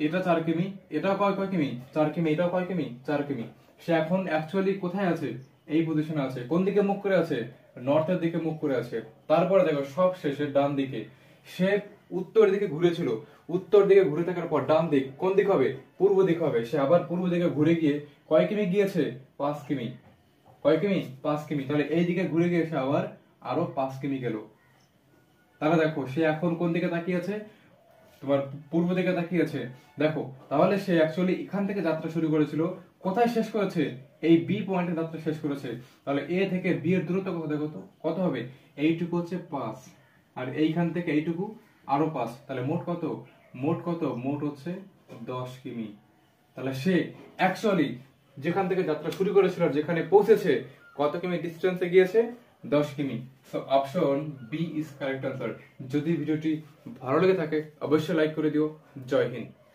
এটা 4 কিমি, এটাও কয় কয় কিমি 4 কিমি, এটাও কয় কিমি 4 কিমি। সে এখন অ্যাকচুয়ালি কোথায় আছে? এই পজিশনে আছে। কোন দিকে মুখ করে আছে? নর্থের দিকে মুখ করে আছে। তারপরে দেখো সব শেষে ডান দিকে সে উত্তর দিকে ঘুরেছিল। উত্তর দিকে ঘুরে থাকার পর ডান দিক কোন দিক হবে? পূর্ব দিক হবে। সে আবার পূর্ব দিকে ঘুরে গিয়ে কয় কিমি গিয়েছে? 5 কিমি। কয় কিমি? 5 কিমি। তাহলে এই দিকে ঘুরে গিয়ে সে আবার আরো 5 কিমি গেল। তাহলে দেখো সে এখন কোন দিকে তাকিয়ে আছে? তোমার পূর্ব দিকে তাকিয়ে আছে। দেখো তাহলে সে অ্যাকচুয়ালি এখান থেকে যাত্রা শুরু করেছিল, কোথায় শেষ করেছে? এই বি পয়েন্টে যাত্রা শেষ করেছে। তাহলে এ থেকে বি এর দূরত্ব কত? দেখো তো কত হবে? এইটুকু হচ্ছে 5, আর এইখান থেকে এইটুকু আরো 5। তাহলে মোট কত? মোট কত? মোট হচ্ছে 10 কিমি। তাহলে সে অ্যাকচুয়ালি যেখান থেকে যাত্রা শুরু করেছিল আর যেখানে পৌঁছেছে কত কিমি ডিস্টেন্সে গিয়েছে? 10 কিমি। So option B is correct answer. যদি ভিডিওটি ভালো লেগে থাকে অবশ্যই লাইক করে দিও। জয় হিন্দ।